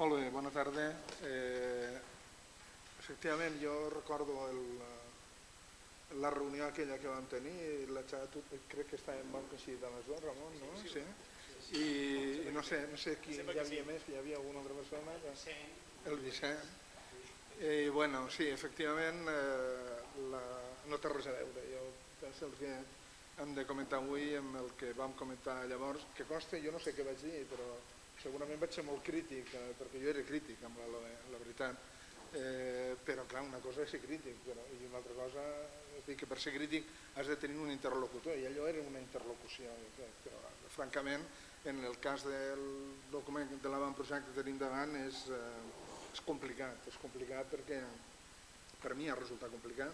Molt bé, bona tarda. Efectivament, jo recordo la reunió aquella que vam tenir, crec que estàvem molt coincidits amb els dos, Ramon, no? Sí. I no sé qui hi havia més, hi havia alguna altra persona? El Vicent. I bueno, sí, efectivament no té res a veure. Jo penso que hem de comentar avui amb el que vam comentar llavors, que consta, jo no sé què vaig dir, però segurament vaig ser molt crític, perquè jo era crític amb la LOE, la veritat. Però clar, una cosa és ser crític i una altra cosa és dir que per ser crític has de tenir un interlocutor, i allò era una interlocució. Però francament, en el cas del document de l'avantprojecte que tenim davant és complicat perquè per mi ha resultat complicat,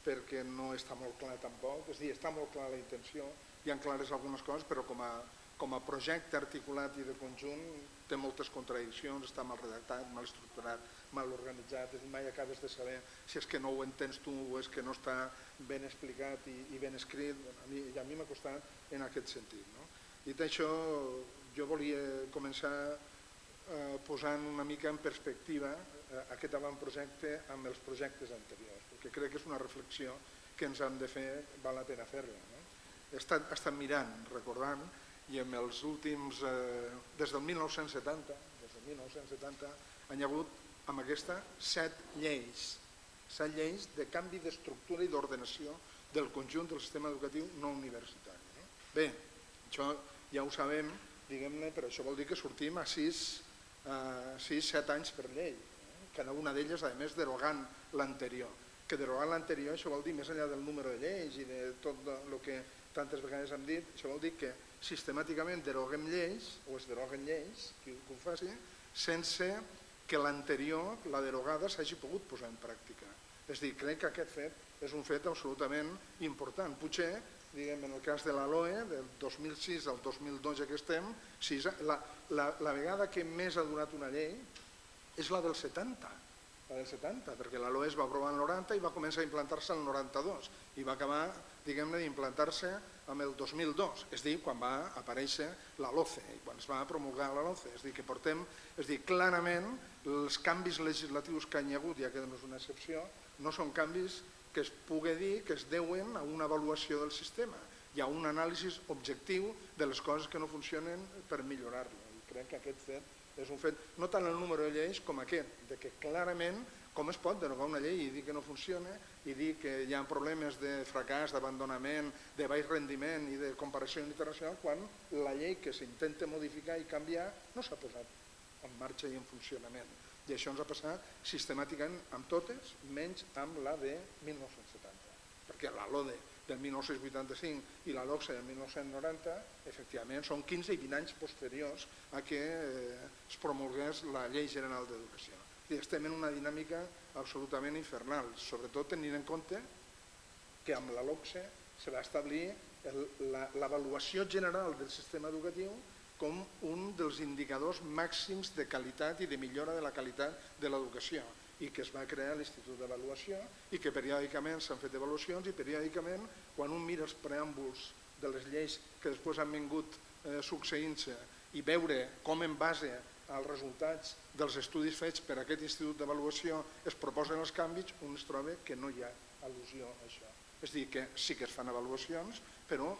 perquè no està molt clar tampoc, és a dir, està molt clara la intenció, hi ha clares algunes coses, però com a projecte articulat i de conjunt té moltes contradiccions, està mal redactat, mal estructurat, mal organitzat, mai acabes de saber si és que no ho entens tu o és que no està ben explicat i ben escrit, i a mi m'ha costat en aquest sentit. Dit això, jo volia començar posant una mica en perspectiva aquest avantprojecte amb els projectes anteriors, perquè crec que és una reflexió que ens hem de fer, val la pena fer-la. He estat mirant, recordant, i en els últims, des del 1970, hi ha hagut amb aquesta 7 lleis de canvi d'estructura i d'ordenació del conjunt del sistema educatiu no universitari. Bé, això ja ho sabem, diguem-ne, però això vol dir que sortim a 6-7 anys per llei, cada una d'elles, a més, derogant l'anterior. Que derogant l'anterior, això vol dir, més enllà del número de lleis i de tot el que tantes vegades hem dit, això vol dir que sistemàticament deroguem lleis, o es deroguen lleis, qui ho faci, sense que l'anterior, la derogada, s'hagi pogut posar en pràctica. És a dir, crec que aquest fet és un fet absolutament important. Potser, diguem, en el cas de la LOE, del 2006 al 2012 que estem, la vegada que més ha durat una llei és la del 70, perquè la LOE es va aprovar en el 90 i va començar a implantar-se el 92 i va acabar, diguem-ne, d'implantar-se amb el 2002, és a dir, quan va aparèixer la LOCE i quan es va promulgar la LOCE. És a dir, que portem, és a dir, clarament els canvis legislatius que hi ha hagut, ja que no és una excepció, no són canvis que es pugui dir que es deuen a una avaluació del sistema i a un anàlisi objectiu de les coses que no funcionen per millorar-lo. I crec que aquest fet és un fet, no tant el número de lleis com aquest, de que clarament com es pot derogar una llei i dir que no funciona i dir que hi ha problemes de fracàs, d'abandonament, de baix rendiment i de comparació internacional quan la llei que s'intenta modificar i canviar no s'ha posat en marxa i en funcionament. I això ens ha passat sistemàticament amb totes, menys amb la de 1970, perquè la LODE del 1985 i la LOCSE del 1990, efectivament, són 15 i 20 anys posteriors a que es promulgués la Llei General d'Educació. Estem en una dinàmica absolutament infernal, sobretot tenint en compte que amb la LOCSE se va establir l'avaluació general del sistema educatiu com un dels indicadors màxims de qualitat i de millora de la qualitat de l'educació i que es va crear l'Institut d'Avaluació i que periòdicament s'han fet avaluacions i periòdicament, quan un mira els preàmbuls de les lleis que després han vingut succeint-se i veure com en base als resultats dels estudis fets per aquest Institut d'Avaluació es proposen els canvis, un es troba que no hi ha al·lusió a això. És a dir, que sí que es fan avaluacions, però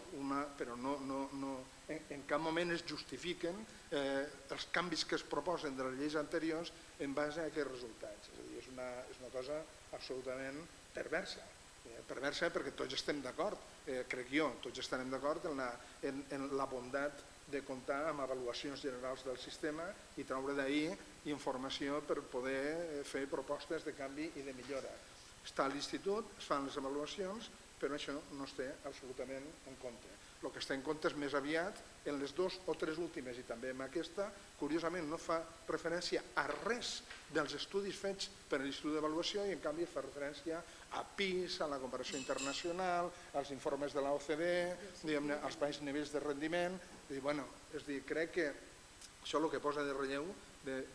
en cap moment es justifiquen els canvis que es proposen de les lleis anteriors en base a aquests resultats. És a dir, és una cosa absolutament perversa. Perversa perquè tots estem d'acord, crec jo, tots estarem d'acord en la bondat de comptar amb avaluacions generals del sistema i treure d'ahir informació per poder fer propostes de canvi i de millora. Està a l'institut, es fan les avaluacions, però això no es té absolutament en compte. El que està en compte és més aviat en les 2 o 3 últimes i també en aquesta, curiosament no fa referència a res dels estudis fets per l'Institut d'Avaluació i en canvi fa referència a PISA, a la comparació internacional, als informes de l'OCDE, als baixos nivells de rendiment. És a dir, crec que això el que posa de relleu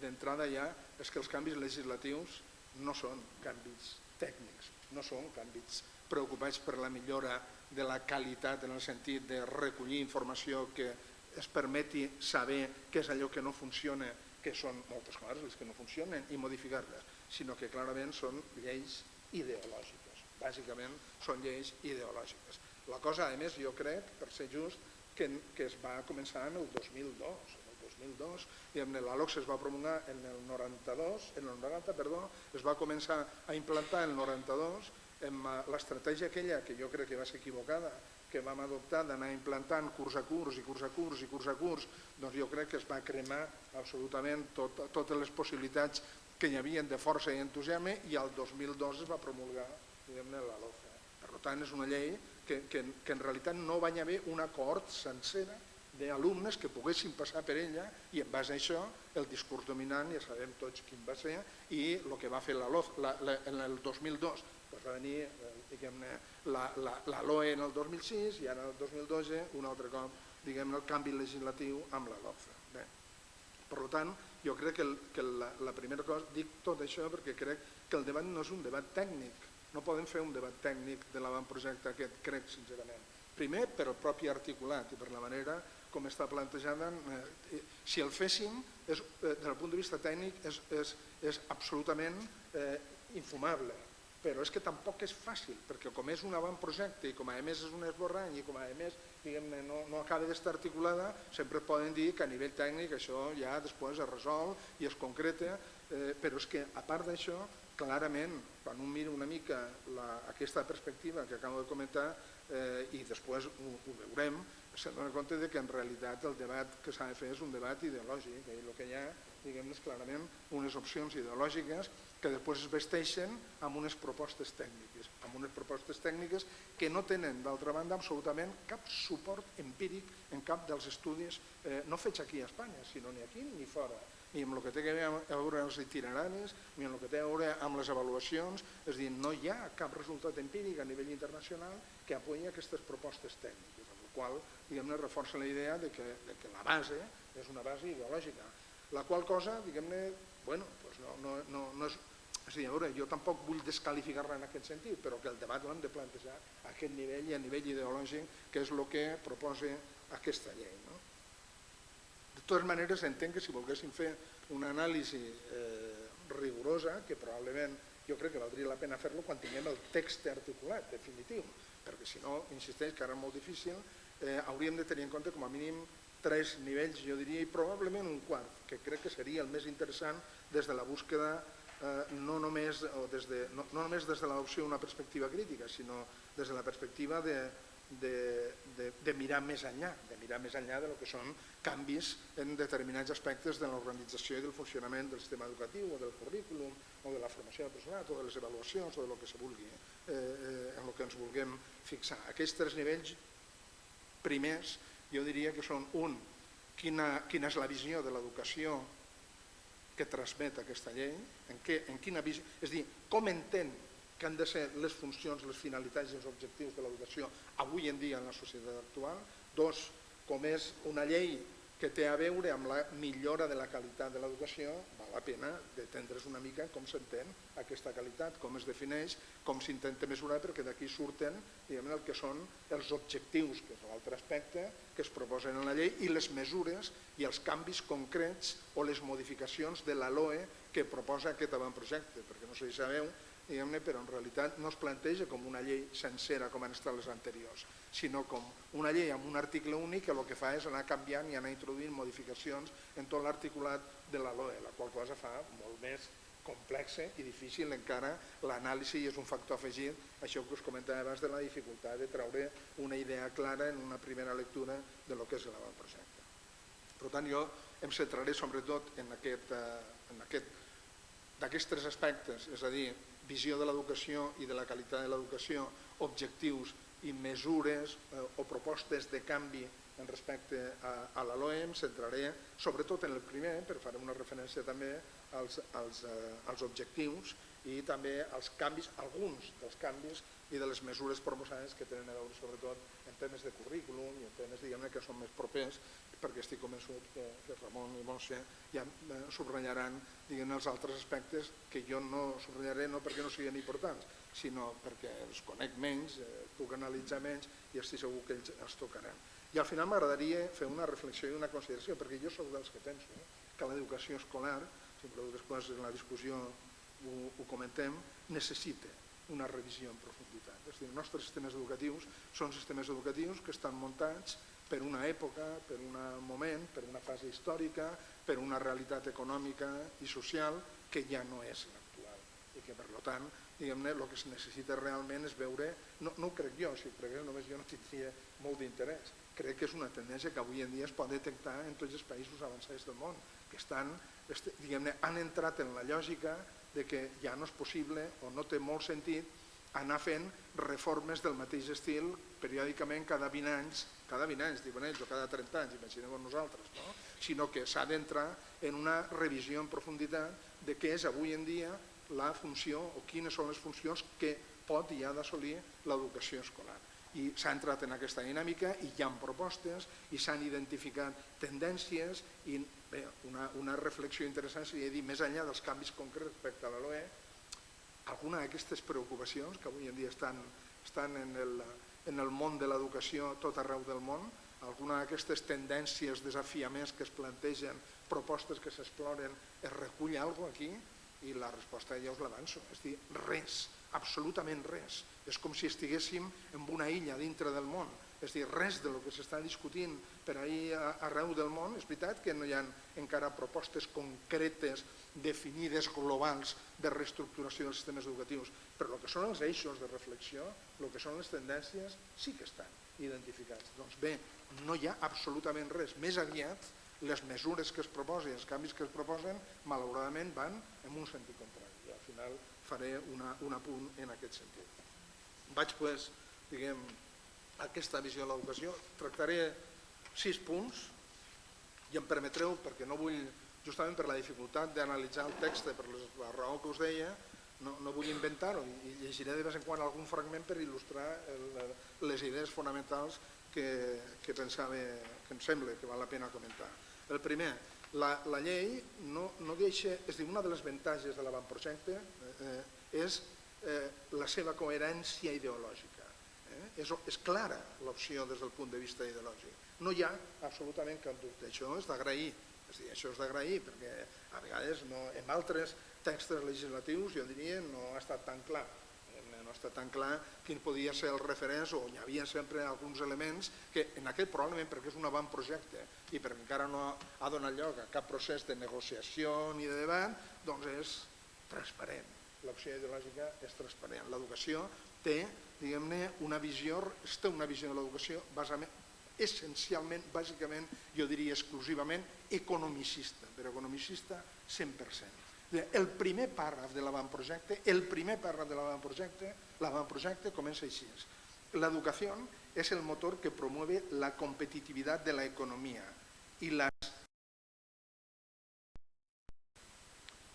d'entrada ja és que els canvis legislatius no són canvis tècnics, no són canvis preocupats per la millora de la qualitat en el sentit de recollir informació que es permeti saber què és allò que no funciona que són moltes coses les que no funcionen i modificar-les, sinó que clarament són lleis ideològiques. Bàsicament són lleis ideològiques. La cosa, a més, jo crec, per ser just, que es va començar en el 2002. En el 2002, la LOCSE es va promulgar en el 90, es va començar a implantar en el 92, l'estratègia aquella, que jo crec que va ser equivocada, que vam adoptar d'anar implantant curs a curs i curs a curs i curs a curs, doncs jo crec que es va cremar absolutament totes les possibilitats que hi havia de força i entusiasme, i el 2002 es va promulgar la LOCSE. Per tant, és una llei que en realitat no va haver una cohort sencera d'alumnes que poguessin passar per ella, i en base a això el discurs dominant ja sabem tots quin va ser, i el que va fer la LOCSE en el 2002 va venir la LOE en el 2006 i ara el 2012 un altre cop el canvi legislatiu amb la LOCSE. Per tant, jo crec que la primera cosa, dic tot això perquè crec que el debat no és un debat tècnic, no podem fer un debat tècnic de l'avantprojecte aquest, crec sincerament. Primer, per el propi articulat i per la manera com està plantejada. Si el féssim, des del punt de vista tècnic, és absolutament infumable. Però és que tampoc és fàcil, perquè com és un avantprojecte i com a més és un esborrany i com a més no acaba d'estar articulada, sempre poden dir que a nivell tècnic això ja després es resol i es concreta, però és que a part d'això, clarament, quan un mira una mica aquesta perspectiva que acabo de comentar i després ho veurem, se'n dona compte que en realitat el debat que s'ha de fer és un debat ideològic, i el que hi ha és clarament unes opcions ideològiques que després es vesteixen amb unes propostes tècniques que no tenen, d'altra banda, absolutament cap suport empíric en cap dels estudis, no fets aquí a Espanya, sinó ni aquí ni fora, ni amb el que té a veure amb els itineraris, ni amb el que té a veure amb les avaluacions. És a dir, no hi ha cap resultat empíric a nivell internacional que apoyi aquestes propostes tècniques, amb la qual cosa reforça la idea de que la base és una base ideològica. La qual cosa, no és... És a dir, a veure, jo tampoc vull descalificar-la en aquest sentit, però que el debat l'hem de plantejar a aquest nivell i a nivell ideològic, que és el que proposa aquesta llei. De totes maneres, entenc que si volguéssim fer una anàlisi rigorosa, que probablement jo crec que valdria la pena fer-lo quan tinguem el text articulat definitiu, perquè si no, insisteix que ara és molt difícil, hauríem de tenir en compte com a mínim 3 nivells, jo diria, i probablement un quart, que crec que seria el més interessant des de la búsqueda no només des de l'adopció d'una perspectiva crítica, sinó des de la perspectiva de mirar més enllà, del que són canvis en determinats aspectes de l'organització i del funcionament del sistema educatiu o del currículum o de la formació del personal o de les avaluacions o del que se vulgui, en el que ens vulguem fixar. Aquests 3 nivells primers jo diria que són quina és la visió de l'educació que transmet aquesta llei, en quina visió, és a dir, com entén que han de ser les funcions, les finalitats i els objectius de l'educació avui en dia en la societat actual. 2, com és una llei que té a veure amb la millora de la qualitat de l'educació, val la pena d'entendre's una mica com s'entén aquesta qualitat, com es defineix, com s'intenta mesurar, perquè d'aquí surten el que són els objectius, que és l'altre aspecte que es proposen en la llei, i les mesures i els canvis concrets o les modificacions de la LOE que proposa aquest avantprojecte, perquè no sé si sabeu, però en realitat no es planteja com una llei sencera com han estat les anteriors, sinó com una llei amb un article únic que el que fa és anar canviant i anar introduint modificacions en tot l'articulat de la LOE, la qual cosa fa molt més complexa i difícil encara l'anàlisi, i és un factor afegit, això que us comentava abans de la dificultat de treure una idea clara en una primera lectura de lo que és l'avantprojecte. Per tant, jo em centraré sobretot en d'aquests 3 aspectes, és a dir, visió de l'educació i de la qualitat de l'educació, objectius i mesures o propostes de canvi en respecte a la LOE. Em centraré sobretot en el primer, per fer una referència també als objectius i també als canvis, alguns dels canvis i de les mesures proposades que tenen a veure sobretot en temes de currículum i en temes que són més propers, perquè estic convençut que Ramon i Montse ja subratllaran els altres aspectes que jo no subratllaré, no perquè no siguin importants, sinó perquè els conec menys, puc analitzar menys i estic segur que ells els tocaran. I al final m'agradaria fer una reflexió i una consideració, perquè jo soc dels que penso que l'educació escolar, sempre després en la discussió ho comentem, necessita una revisió en profunditat. És a dir, els nostres sistemes educatius són sistemes educatius que estan muntats per una època, per un moment, per una fase històrica, per una realitat econòmica i social que ja no és l'actual i que per tant, diguem-ne, el que es necessita realment és veure, no ho crec jo, si ho cregués només jo no tindria molt d'interès, crec que és una tendència que avui en dia es pot detectar en tots els països avançats del món, que estan, diguem-ne, han entrat en la lògica de que ja no és possible o no té molt sentit anar fent reformes del mateix estil periòdicament cada 20 anys, diuen ells, o cada 30 anys, imaginem nosaltres, no? Sinó que s'ha d'entrar en una revisió en profunditat de què és avui en dia la funció o quines són les funcions que pot i ha d'assolir l'educació escolar. I s'ha entrat en aquesta dinàmica i hi ha propostes i s'han identificat tendències i bé, una reflexió interessant seria dir, més enllà dels canvis concrets respecte a la LOE, alguna d'aquestes preocupacions que avui en dia estan en el món de l'educació tot arreu del món, alguna d'aquestes tendències, desafiaments que es plantegen, propostes que s'exploren, es recull alguna cosa aquí? I la resposta ja us l'avanço, és dir, res, absolutament res. És com si estiguéssim en una illa dintre del món, és dir, res del que s'està discutint per ahir arreu del món. És veritat que no hi ha encara propostes concretes, definides, globals de reestructuració dels sistemes educatius, però el que són els eixos de reflexió, el que són les tendències, sí que estan identificats. Doncs bé, no hi ha absolutament res, més aviat les mesures que es proposen, els canvis que es proposen, malauradament van en un sentit contrari. I al final faré un apunt en aquest sentit. Vaig, doncs, diguem, aquesta visió de l'educació, tractaré 6 punts i em permetreu, perquè no vull, justament per la dificultat d'analitzar el text, per la raó que us deia, no vull inventar-ho i llegiré de vegades en quan algun fragment per il·lustrar les idees fonamentals que pensava, que em sembla que val la pena comentar. El primer, la llei no deixa, és a dir, una de les avantatges de l'avantprojecte és la seva coherència ideològica. És clara l'opció des del punt de vista ideològic. No hi ha absolutament cap dubte. Això és d'agrair. És a dir, això és d'agrair perquè a vegades en altres textos legislatius, jo diria, no ha estat tan clar. No està tan clar quin podia ser el referent o hi havia sempre alguns elements que en aquest probablement perquè és un avantprojecte i perquè encara no ha donat lloc a cap procés de negociació ni de debat, doncs és transparent. L'opció ideològica és transparent. L'educació té, diguem-ne, una visió de l'educació essencialment, bàsicament, jo diria exclusivament economicista, però economicista 100%. El primer pàrraf de l'avantprojecte, l'avantprojecte comença així. L'educació és el motor que promueve la competitividad de la economía y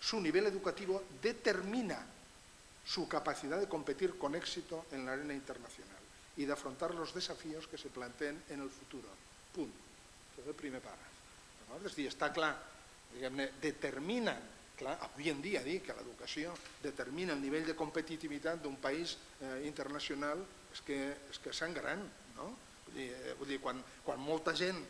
su nivel educativo determina su capacidad de competir con éxito en la arena internacional y de afrontar los desafíos que se planteen en el futuro. Punt. Aquest és el primer pàrraf. És a dir, està clar, diguem-ne, determina. Clar, avui en dia dir que l'educació determina el nivell de competitivitat d'un país internacional és que és gran, no? Vull dir, quan molta gent,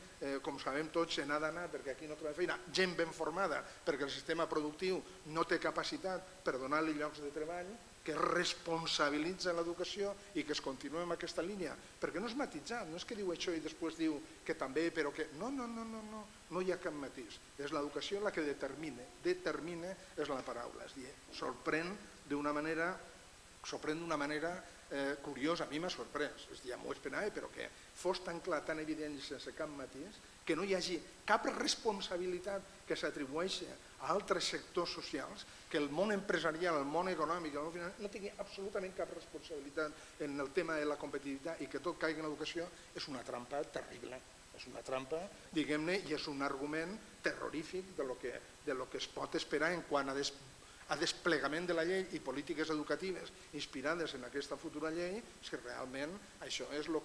com sabem tots, se n'ha d'anar perquè aquí no troba feina, gent ben formada perquè el sistema productiu no té capacitat per donar-li llocs de treball, que responsabilitza l'educació i que es continua amb aquesta línia, perquè no és matitzat, no és que diu això i després diu que també, però que... No hi ha cap matís. És l'educació la que determina és la paraula, és a dir, sorprèn d'una manera curiosa, a mi m'ha sorprès, és a dir, ja m'ho esperava, però que fos tan clar, tan evident i sense cap matís, que no hi hagi cap responsabilitat que s'atribueixi a altres sectors socials, que el món empresarial, el món econòmic, el món financer, no tingui absolutament cap responsabilitat en el tema de la competitivitat i que tot caigui en l'educació, és una trampa terrible. És una trampa, diguem-ne, i és un argument terrorífic de lo que es pot esperar en quant a desplegament de la llei i polítiques educatives inspirades en aquesta futura llei, si realment això és el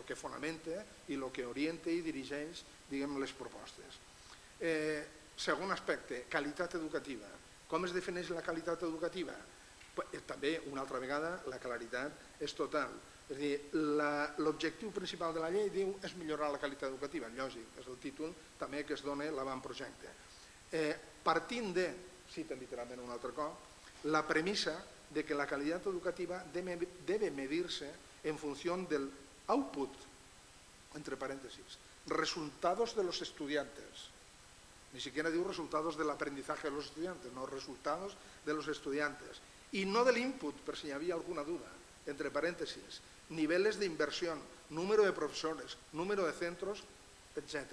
que fonamenta i el que orienta i dirigeix, diguem, les propostes. Segon aspecte, qualitat educativa. Com es defineix la qualitat educativa? També, una altra vegada, la claritat és total. És a dir, l'objectiu principal de la llei diu és millorar la qualitat educativa, lògic, és el títol també que es dona l'avantprojecte. partint de, citen literalment un altre cop, la premissa de que la calidad educativa debe medirse en función del output, entre paréntesis, resultados de los estudiantes. Ni siquiera digo resultados del aprendizaje de los estudiantes, no, resultados de los estudiantes. Y no del input, por si había alguna duda, entre paréntesis, niveles de inversión, número de profesores, número de centros, etc.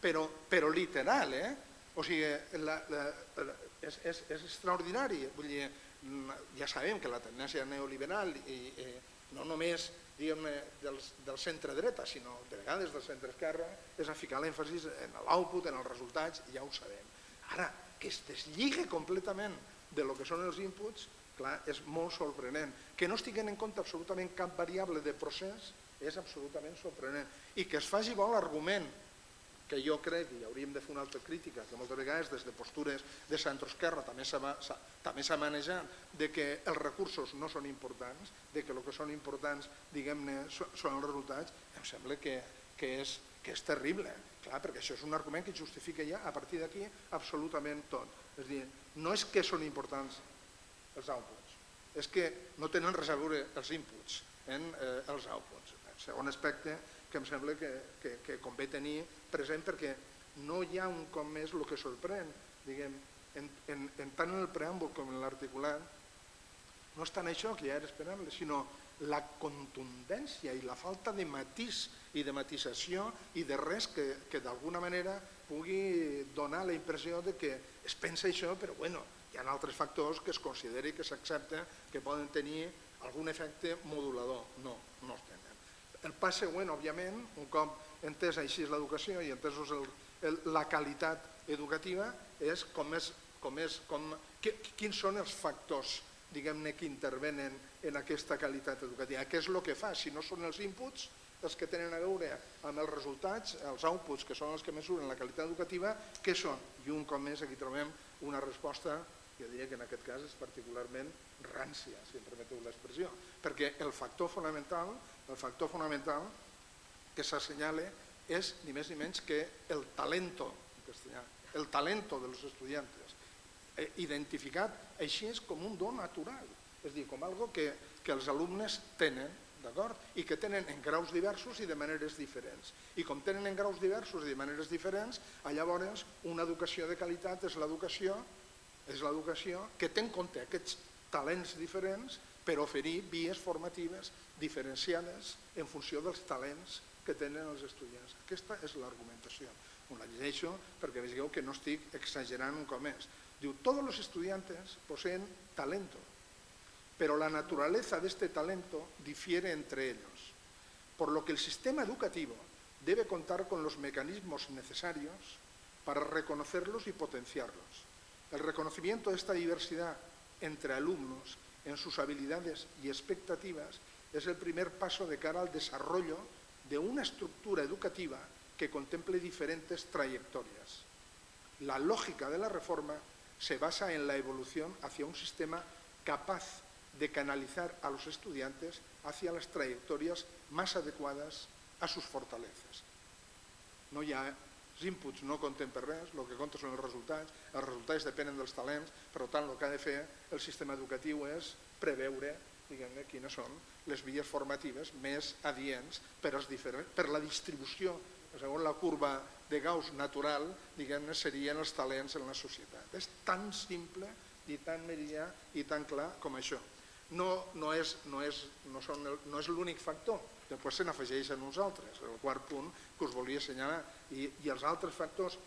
Però literal, O sigui, és extraordinari. Vull dir, ja sabem que la tendència neoliberal, no només del centre-dreta, sinó de vegades del centre-esquerra, és a ficar l'èmfasis en l'output, en els resultats, ja ho sabem. Ara, que es deslligue completament de lo que són els inputs, clar, és molt sorprenent. Que no estiguen en compte absolutament cap variable de procés és absolutament sorprenent. I que es faci bo l'argument, que jo crec que hi hauríem de fer una altra crítica, que moltes vegades des de postures de centre-esquerra també s'ha manejat, de que els recursos no són importants, de que el que són importants, diguem-ne, són els resultats, em sembla que és terrible, clar, perquè això és un argument que justifica ja a partir d'aquí absolutament tot. És a dir, no és que són importants els outputs, és que no tenen res a veure els inputs en els outputs. El segon aspecte que em sembla que convé tenir present, perquè no hi ha un cop més el que sorprèn, diguem, tant en el preàmbul com en l'articulat, no és tant això que ja era esperable, sinó la contundència i la falta de matís i de matisació i de res que d'alguna manera pugui donar la impressió de que es pensa això, però bueno, hi ha altres factors que es consideri que s'accepta que poden tenir algun efecte modulador. No es tenen. El pas següent, òbviament, un cop entès així l'educació i entesos la qualitat educativa, és quins són els factors, diguem-ne, que intervenen en aquesta qualitat educativa. Què és el que fa? Si no són els inputs els que tenen a veure amb els resultats, els outputs, que són els que mesuren la qualitat educativa, què són? I un cop més aquí trobem una resposta, jo diria que en aquest cas és particularment rància, si em permeteu l'expressió, perquè el factor fonamental que s'assenyala és ni més ni menys que el talento de los estudiantes, identificat així com un don natural, és a dir, com algo que els alumnes tenen, d'acord? I que tenen en graus diversos i de maneres diferents. I com tenen en graus diversos i de maneres diferents, llavors una educació de qualitat és l'educació que té en compte aquests talents diferents per oferir vies formatives diferenciades en funció dels talents que tenen els estudiants. Aquesta és l'argumentació. Us la llegeixo perquè veieu que no estic exagerant un cop més. Diu, todos los estudiantes poseen talento, pero la naturaleza de este talento difiere entre ellos, por lo que el sistema educativo debe contar con los mecanismos necesarios para reconocerlos y potenciarlos. El reconocimiento de esta diversidad entre alumnos en sus habilidades y expectativas es el primer paso de cara al desarrollo de una estructura educativa que contemple diferentes trayectorias. La lógica de la reforma se basa en la evolución hacia un sistema capaz de canalizar a los estudiantes hacia las trayectorias más adecuadas a sus fortalezas. No hi ha els inputs, no compten per res, el que compta són els resultats depenen dels talents, per tant el que ha de fer el sistema educatiu és preveure, diguem-ne, quines són les vies formatives més adients per la distribució, segons la curva de Gauss natural, diguem-ne, serien els talents en la societat. És tan simple i tan meridià i tan clar com això. No és l'únic factor, després se n'afegeixen uns altres, el quart punt que us volia assenyalar, i els altres factors,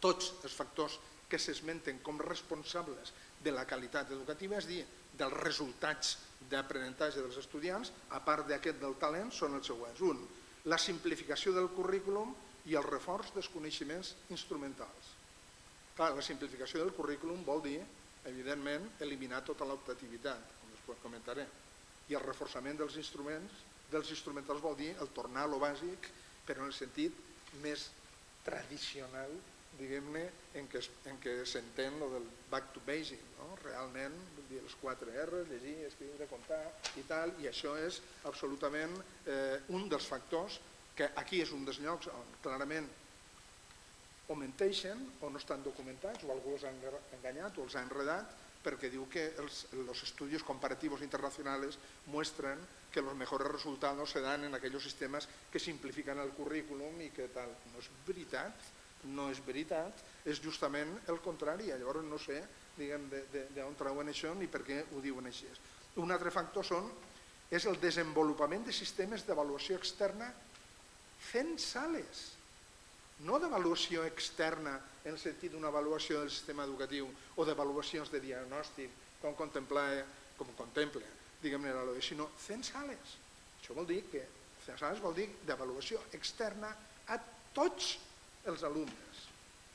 tots els factors que s'esmenten com responsables de la qualitat educativa, és a dir, dels resultats d'aprenentatge dels estudiants, a part d'aquest del talent, són els següents. Un, la simplificació del currículum i el reforç dels coneixements instrumentals. Clar, la simplificació del currículum vol dir, evidentment, eliminar tota l'optativitat, com després comentaré, i el reforçament dels instrumentals vol dir el tornar a lo bàsic, però en el sentit més tradicional, diguem-ne, en què s'entén el del back to basic, realment, les 4 R's, llegir, escriure, comptar i tal, i això és absolutament un dels factors que aquí és un dels llocs on clarament o menteixen o no estan documentats o algú els ha enganyat o els ha enredat, porque diu que los estudios comparativos internacionales muestran que los mejores resultados se dan en aquellos sistemas que simplifican el currículum i que tal. No és veritat, no és veritat, és justament el contrari. Llavors no sé d'on treuen això ni per què ho diuen així. Un altre factor és el desenvolupament de sistemes d'avaluació externa censales, no d'avaluació externa en el sentit d'una avaluació del sistema educatiu o d'avaluacions de diagnòstic com contempla, diguem-ne, la LOE, sinó censales. Això vol dir que censales vol dir d'avaluació externa a tots els alumnes.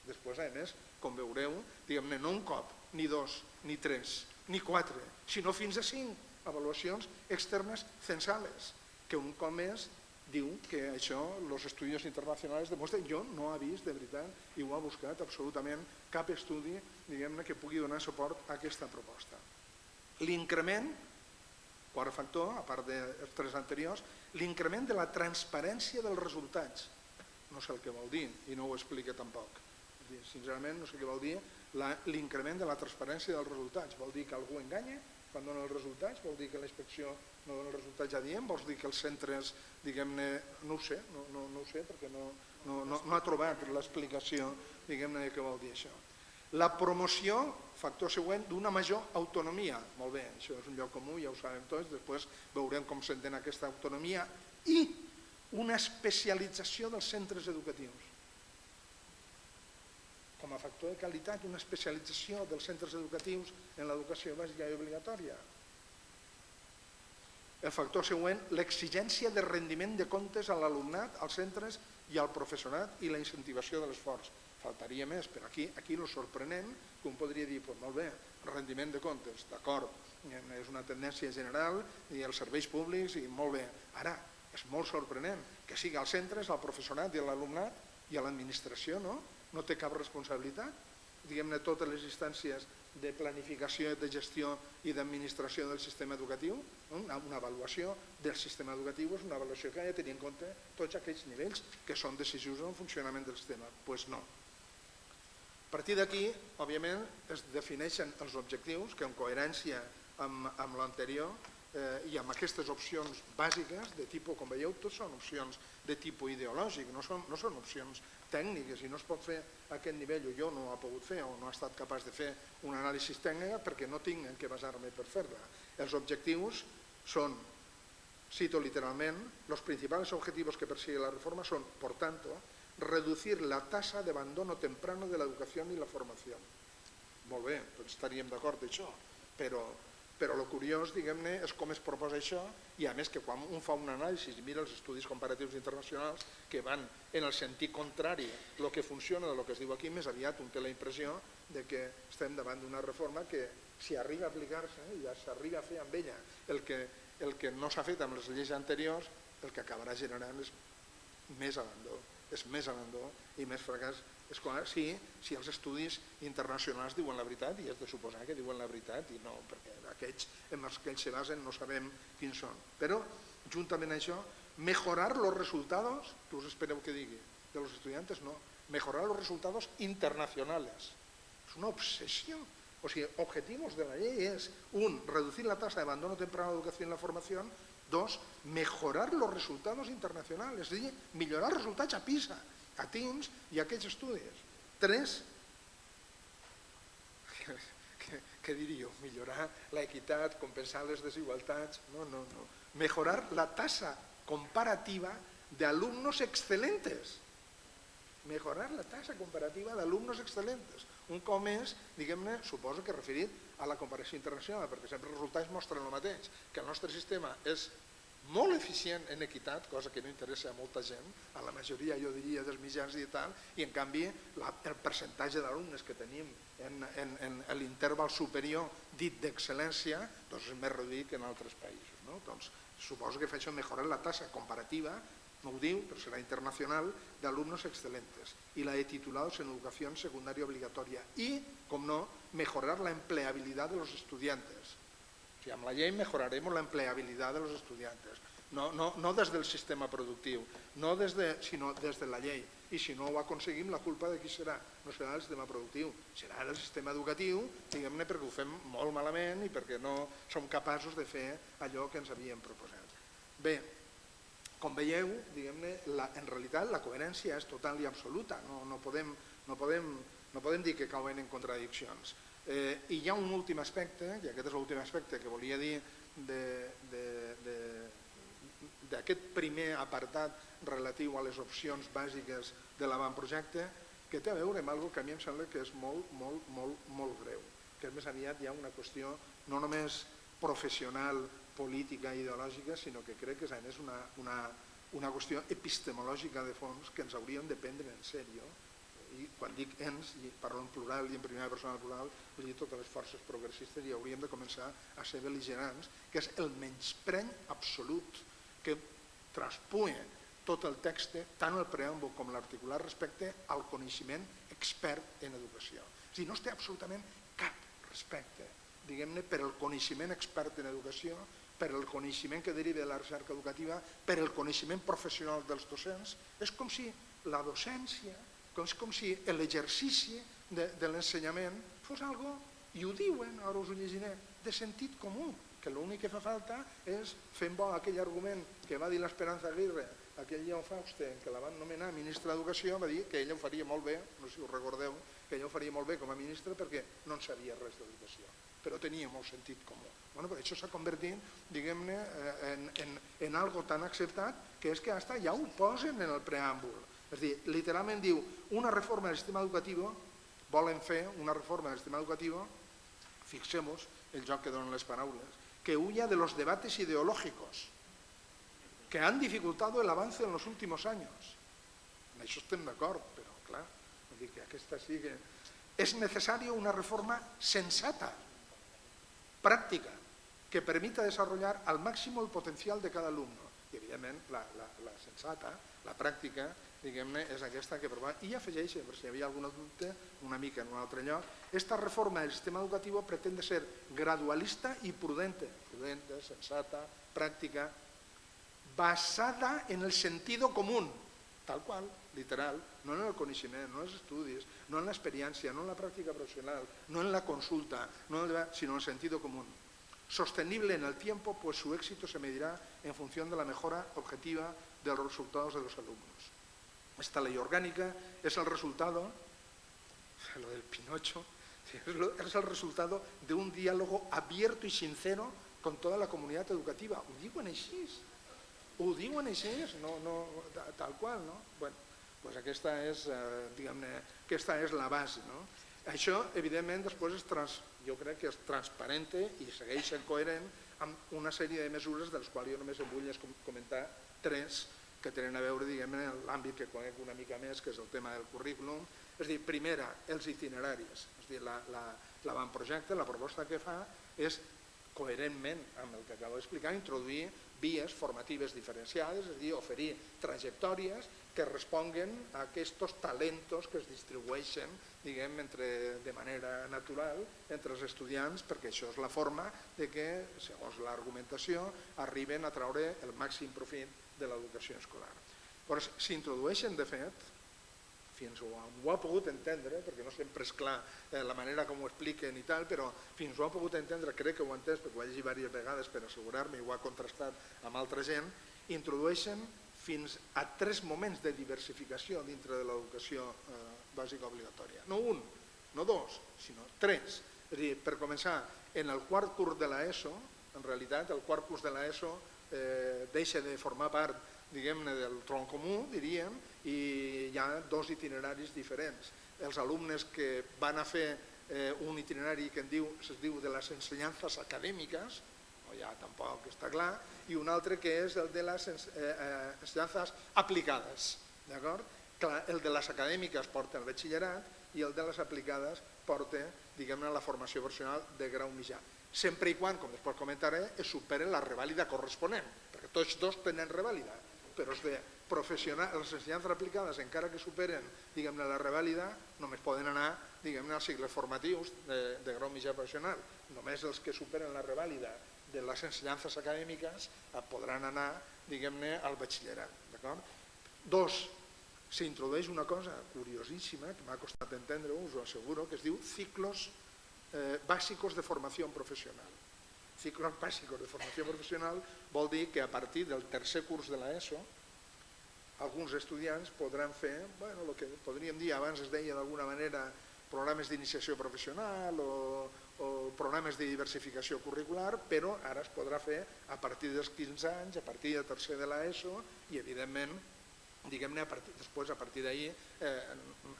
Després, a més, com veureu, diguem-ne, no un cop, ni dos, ni tres, ni quatre, sinó fins a 5 avaluacions externes censales, que un cop més diu que això, els estudis internacionals demostren, jo no he vist de veritat i ho ha buscat absolutament cap estudi, diguem-ne, que pugui donar suport a aquesta proposta. L'increment, quart factor, a part dels 3 anteriors, l'increment de la transparència dels resultats. No sé el que vol dir i no ho explica tampoc. Sincerament no sé què vol dir l'increment de la transparència dels resultats. Vol dir que algú enganya quan dona els resultats? Vol dir que la inspecció no dona els resultats ja dient? Vol dir que els centres, diguem-ne, no ho sé, perquè no ha trobat l'explicació, diguem-ne, de què vol dir això. La promoció, factor següent, d'una major autonomia. Molt bé, això és un lloc comú, ja ho sabem tots, després veurem com s'entén aquesta autonomia, i una especialització dels centres educatius. Com a factor de qualitat, una especialització dels centres educatius en l'educació bàsica i obligatòria. El factor següent, l'exigència de rendiment de comptes a l'alumnat, als centres i al professorat i la incentivació de l'esforç. Faltaria més, però aquí el sorprenent, que un podria dir, molt bé, rendiment de comptes, d'acord, és una tendència general i els serveis públics, i molt bé. Ara, és molt sorprenent que sigui als centres, al professorat i a l'alumnat i a l'administració, no? No té cap responsabilitat. Diguem-ne, totes les instàncies de planificació, de gestió i d'administració del sistema educatiu, una avaluació del sistema educatiu és una avaluació que ha de tenir en compte tots aquells nivells que són decisius en el funcionament del sistema. Doncs no. A partir d'aquí, òbviament, es defineixen els objectius que en coherència amb l'anterior i amb aquestes opcions bàsiques de tipus, com veieu, tots són opcions de tipus ideològic, no són opcions tècniques i no es pot fer a aquest nivell, o jo no ho he pogut fer o no he estat capaç de fer un anàlisi tècnic perquè no tinc en què basar-me per fer-la. Els objectius són, cito literalment, los principales objetivos que persigue la reforma son, por tanto, reducir la tasa de abandono temprano de la educación y la formación. Molt bé, doncs estaríem d'acord d'això, però el curiós, diguem-ne, és com es proposa això i a més que quan un fa un anàlisi i mira els estudis comparatius internacionals que van en el sentit contrari el que funciona del que es diu aquí, més aviat un té la impressió de que estem davant d'una reforma que si arriba a aplicar-se i ja s'arriba a fer amb ella el que no s'ha fet amb les lleis anteriors, el que acabarà generant és més abandó i més fracàs escolar si els estudis internacionals diuen la veritat, i és de suposar que diuen la veritat i no, perquè aquells en els que ells se basen no sabem quins són. Però, juntament a això, mejorar los resultados, tu us espereu que digui, de los estudiantes, no, mejorar los resultados internacionales. És una obsessió. O sigui, objetivos de la llei és, un, reducir la tasa de abandono temprano de la educación y la formación, dos, mejorar los resultados internacionales, és a dir, millorar els resultats a PISA, a TIMSS i a aquests estudis. Tres, què diríeu? Millorar l'equitat, compensar les desigualtats, no. Mejorar la tasa comparativa de alumnos excelentes. Mejorar la tasa comparativa d'alumnos excelentes. Un cop més, diguem-ne, suposo que referit a la comparació internacional, perquè sempre els resultats mostren el mateix, que el nostre sistema és molt eficient en equitat, cosa que no interessa a molta gent, a la majoria, jo diria, dels mitjans i tal, i en canvi el percentatge d'alumnes que tenim en l'interval superior dit d'excel·lència doncs és més reduït que en altres països. Doncs suposo que fa això mejorar la tasa comparativa, no ho diu, però serà internacional, de alumnos excelentes y la de titulados en educación secundaria obligatoria y, com no, mejorar la empleabilidad de los estudiantes. O sigui, amb la llei mejoraremos la empleabilidad de los estudiantes no des del sistema productiu, sinó des de la llei. I si no ho aconseguim, la culpa de qui serà? No serà del sistema productiu, serà del sistema educatiu, diguem-ne, perquè ho fem molt malament i perquè no som capaços de fer allò que ens havíem proposat. Bé, com veieu, diguem-ne, en realitat la coherència és total i absoluta, no podem dir que cauen en contradiccions. I hi ha un últim aspecte, i aquest és l'últim aspecte que volia dir d'aquest primer apartat relatiu a les opcions bàsiques de l'avantprojecte, que té a veure amb una cosa que a mi em sembla que és molt greu, que és més aviat ja una qüestió no només professional, política i ideològica, sinó que crec que és a més una qüestió epistemològica de fons que ens hauríem de prendre en sèrio. I quan dic ens, i parlo en plural i en primera persona plural, vull dir totes les forces progressistes, i hauríem de començar a ser bel·ligerants, que és el menyspreny absolut que traspua tot el text, tant el preàmbul com l'articulat, respecte al coneixement expert en educació. És a dir, no es té absolutament cap respecte, diguem-ne, per el coneixement expert en educació, per el coneixement que deriva de la recerca educativa, per el coneixement professional dels docents. És com si la docència, és com si l'exercici de l'ensenyament fos algo, i ho diuen, ara us ho llegiré, de sentit comú, que l'únic que fa falta és fer bo aquell argument que va dir l'Esperanza Aguirre, aquell Lleó Fauste, que la van nomenar ministra d'Educació, va dir que ella ho faria molt bé, no sé si ho recordeu, que ella ho faria molt bé com a ministra perquè no en sabia res d'educació, però tenia molt sentit comú. Bueno, però això s'ha convertit, diguem-ne, en algo tan acceptat que és que hasta ja ho posen en el preàmbul. És a dir, literalment diu, una reforma del sistema educatiu, volen fer una reforma del sistema educatiu, fixemos el joc que donen les paraules, que huya de los debates ideológicos que han dificultado el avance en los últimos años. En això estem d'acord, però clar, vull dir que aquesta sí que... Es necesario una reforma sensata, práctica, que permita desarrollar al máximo el potencial de cada alumno. I evidentment la sensata, la pràctica, diguem-ne, és aquesta que provar. I afegeix, per si hi havia algun dubte, una mica en un altre lloc, esta reforma del sistema educativo pretende ser gradualista y prudente, sensata, práctica, basada en el sentido común, tal qual, literal, no en el coneixement, no en els estudis, no en l'experiència, no en la pràctica professional, no en la consulta, sino en el sentido común. Sostenible en el tiempo, pues su éxito se medirá en función de la mejora objetiva de los resultados de los alumnos. Esta ley orgánica es el resultado, lo del Pinocho, es el resultado de un diálogo abierto y sincero con toda la comunidad educativa. Ho diuen així, tal qual, no? Bé, doncs aquesta és, diguem-ne, aquesta és la base, no? Això, evidentment, després jo crec que és transparent i segueix sent coherent amb una sèrie de mesures dels quals jo només en vull comentar tres que tenen a veure, diguem-ne, en l'àmbit que conec una mica més, que és el tema del currículum. És a dir, primera, els itineraris. És a dir, l'avantprojecte, la proposta que fa és, coherentment amb el que acabo d'explicar, introduir vies formatives diferenciades, és a dir, oferir trajectòries que responguen a aquests talentos que es distribueixen, diguem, de manera natural entre els estudiants, perquè això és la forma de que, segons l'argumentació, arriben a treure el màxim profit de l'educació escolar. Però s'introdueixen, de fet, fins ho ha pogut entendre, perquè no sempre és clar la manera com ho expliquen i tal, però fins ho ha pogut entendre, crec que ho ha entès, perquè ho he llegit diverses vegades per assegurar-me i ho ha contrastat amb altra gent, introdueixen fins a 3 moments de diversificació dintre de l'educació bàsica obligatòria. No un, no 2, sinó 3. És a dir, per començar, en el quart curs de l'ESO, en realitat el quart curs de l'ESO deixa de formar part, diguem-ne, del tronc comú, diríem, i hi ha 2 itineraris diferents. Els alumnes que van a fer un itinerari que es diu de les ensenyances acadèmiques, ja tampoc està clar, i un altre que és el de les ensenyances aplicades. El de les acadèmiques porta el batxillerat i el de les aplicades porta, diguem-ne, la formació professional de grau mitjà. Sempre i quan, com després comentaré, es superen la revàlida corresponent, perquè tots 2 tenen revàlida, però els de les ensenyances aplicades, encara que superen, diguem-ne, la revàlida, només poden anar, diguem-ne, als cicles formatius de grau mitjà professional. Només els que superen la revàlida de les ensenyances acadèmiques podran anar diguem-ne, al batxillerat. Dos, s'introdueix una cosa curiosíssima, que m'ha costat entendre-ho, us ho asseguro, que es diu ciclos bàsicos de formació professional. Ciclos bàsicos de formació professional vol dir que a partir del tercer curs de l'ESO alguns estudiants podran fer el que podríem dir, abans es deia d'alguna manera, programes d'iniciació professional o programes de diversificació curricular, però ara es podrà fer a partir dels 15 anys, a partir del tercer de l'ESO i, evidentment, diguem-ne, després, a partir d'ahir,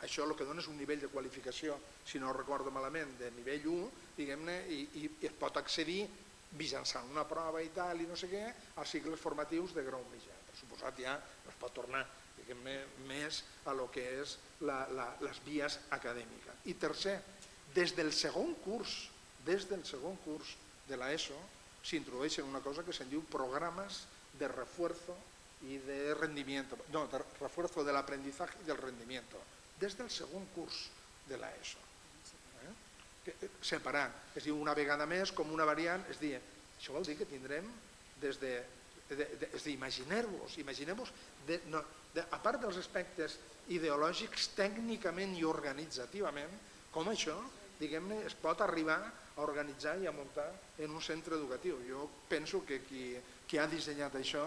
això el que dona és un nivell de qualificació, si no recordo malament, de nivell 1, diguem-ne, i es pot accedir mitjançant una prova i tal, i no sé què, als cicles formatius de grau mitjà. Per suposat, ja es pot tornar, diguem-ne, més a lo que és les vies acadèmiques. I tercer, des del segon curs de l'ESO s'introdueixen una cosa que se'n diu programes de refuerzo y de rendimiento, no, de refuerzo del aprendizaje y del rendimiento, des del segon curs de l'ESO. Separant, és a dir, una vegada més, com una variant, és a dir, això vol dir que tindrem des de, és a dir, imagineu-vos, a part dels aspectes ideològics, tècnicament i organitzativament, com això, diguem-ne, es pot arribar a organitzar i a muntar en un centre educatiu. Jo penso que qui ha dissenyat això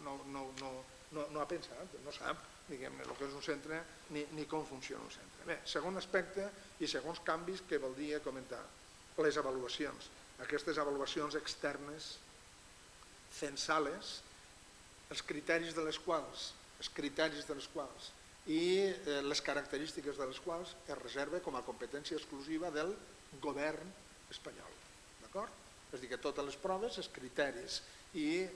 no ha pensat, no sap, diguem-ne, el que és un centre ni com funciona un centre. Bé, segon aspecte i segons canvis que voldria comentar, les avaluacions. Aquestes avaluacions externes, censales, els criteris de les quals i les característiques de les quals es reserva com a competència exclusiva del govern espanyol. D'acord? És a dir, que totes les proves, els criteris i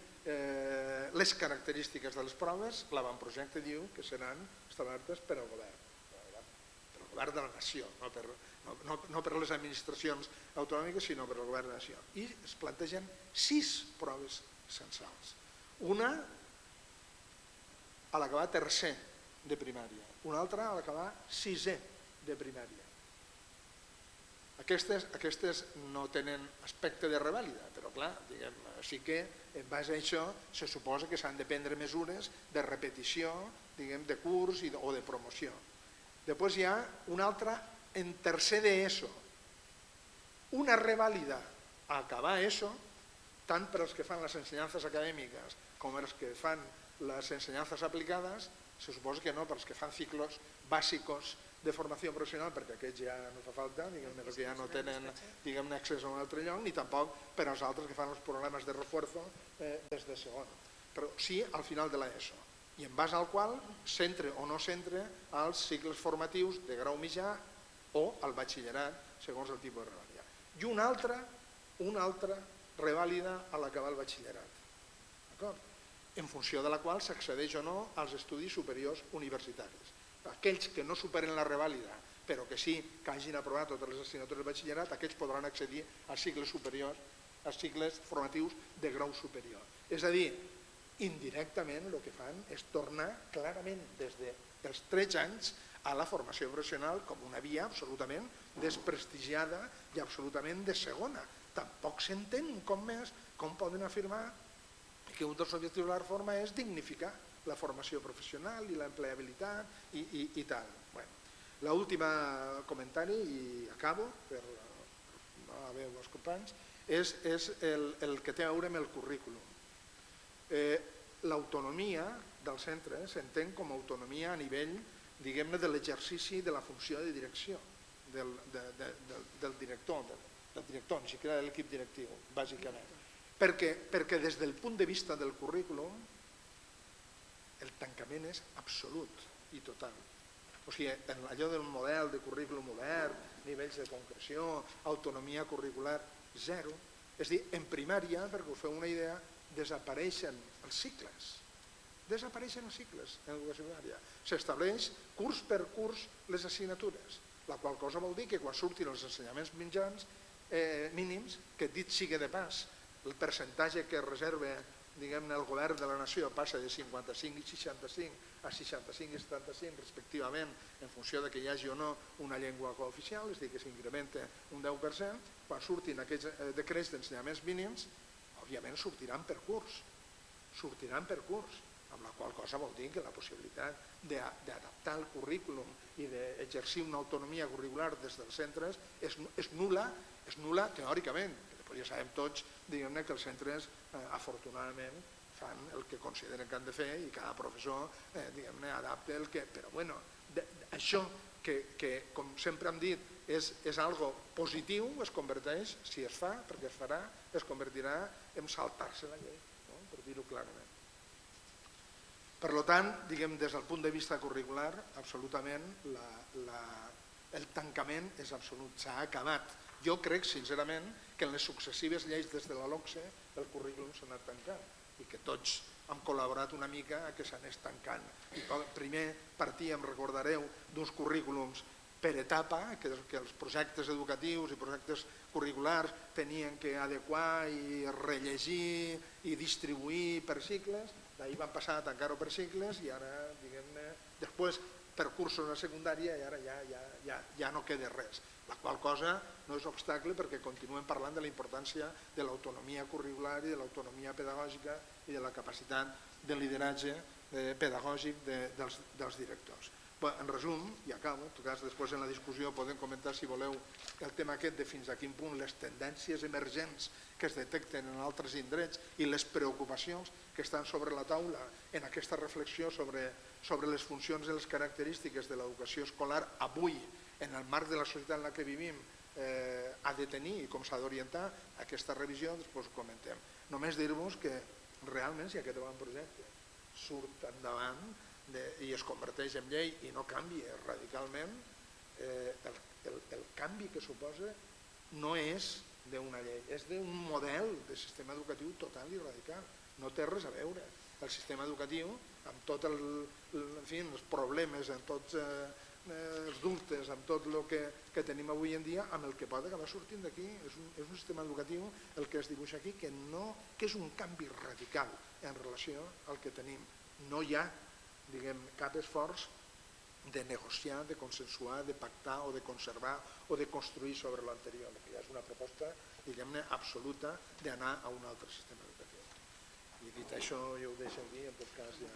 les característiques de les proves, l'avantprojecte diu que seran establertes per al govern de la nació, no per les administracions autonòmiques, sinó per al govern de la nació. I es plantegen 6 proves censals. Una a l'acabar tercer de primària, una altra a l'acabar sisè de primària. Aquestes no tenen aspecte de revàlida, però clar, sí que en base a això se suposa que s'han de prendre mesures de repetició, de curs o de promoció. Després hi ha una altra en tercer d'ESO, una revàlida a acabar ESO, tant per als que fan les ensenyances acadèmiques com per als que fan les ensenyances aplicades, se suposa que no, per als que fan ciclos bàsicos de formació professional, perquè aquests ja no fa falta, perquè ja no tenen accés a un altre lloc, ni tampoc per als altres que fan els programes de refuerzo des de segon, però sí al final de l'ESO, i en base al qual centre o no centre als cicles formatius de grau mitjà o al batxillerat, segons el tipus de revàlida. I una altra revàlida a l'acabar el batxillerat, en funció de la qual s'accedeix o no als estudis superiors universitaris. Aquells que no superen la revàlida, però que sí que hagin aprovat totes les assignatures de batxillerat, aquests podran accedir als cicles superiors, als cicles formatius de grau superior. És a dir, indirectament el que fan és tornar clarament des dels 13 anys a la formació professional com una via absolutament desprestigiada i absolutament de segona. Tampoc s'entén un cop més com poden afirmar que un dels objectius de la reforma és dignificar la formació professional i l'empleabilitat i tal. L'últim comentari, i acabo per no haver els companys, és el que té a veure amb el currículum. L'autonomia del centre s'entén com a autonomia a nivell, diguem-ne, de l'exercici de la funció de direcció del director, ni siquiera de l'equip directiu, bàsicament. Perquè des del punt de vista del currículum el tancament és absolut i total. O sigui, allò del model de currículum obert, nivells de concreció, autonomia curricular, zero. És a dir, en primària, perquè us feu una idea, desapareixen els cicles. Desapareixen els cicles en l'educació primària. S'estableix curs per curs les assignatures, la qual cosa vol dir que quan surtin els ensenyaments mitjans mínims, que dit sigui de pas, el percentatge que reserva el govern de la nació passa de 55 i 65 a 65 i 75 respectivament en funció de que hi hagi o no una llengua cooficial, és a dir, que s'incrementa un 10%, quan surtin aquests decrets d'ensenyaments mínims, òbviament sortiran per curs. sortiran per curs, amb la qual cosa vol dir que la possibilitat d'adaptar el currículum i d'exercir una autonomia curricular des dels centres és nul·la teòricament. Després ja sabem tots que els centres afortunadament fan el que consideren que han de fer i cada professor adapta el que... Però bueno, això que com sempre hem dit és algo positiu, es converteix, si es fa, perquè es farà, es convertirà en saltar-se la llei, per dir-ho clarament. Per tant, des del punt de vista curricular, absolutament el tancament és absolut, s'ha acabat. Jo crec, sincerament, que en les successives lleis des de la LOCSE el currículum s'ha anat tancant i que tots hem col·laborat una mica a que s'anés tancant. Primer partíem, recordareu, d'uns currículums per etapa, que els projectes educatius i projectes curriculars tenien que adequar i rellegir i distribuir per cicles, d'ahir van passar a tancar-ho per cicles i ara, després per cursos a secundària i ara ja no queda res. La qual cosa no és obstacle perquè continuem parlant de la importància de l'autonomia curricular i de l'autonomia pedagògica i de la capacitat de lideratge pedagògic dels directors. En resum, i acabo, en tot cas després en la discussió podem comentar si voleu el tema aquest de fins a quin punt les tendències emergents que es detecten en altres indrets i les preocupacions que estan sobre la taula en aquesta reflexió sobre les funcions i les característiques de l'educació escolar avui en el marc de la societat en la que vivim ha de tenir i com s'ha d'orientar aquesta revisió, després ho comentem. Només dir-vos que realment si aquest avantprojecte surt endavant i es converteix en llei i no canvia radicalment, el canvi que suposa no és d'una llei, és d'un model de sistema educatiu total i radical. No té res a veure el sistema educatiu amb tots els problemes, amb tots els dubtes, amb tot el que tenim avui en dia, amb el que pot acabar sortint d'aquí. És un sistema educatiu el que es dibuixa aquí que és un canvi radical en relació al que tenim. No hi ha cap esforç de negociar, de consensuar, de pactar o de conservar o de construir sobre l'anterior. Ja és una proposta absoluta d'anar a un altre sistema educatiu. I dit això jo ho deixo aquí, en tot cas ja...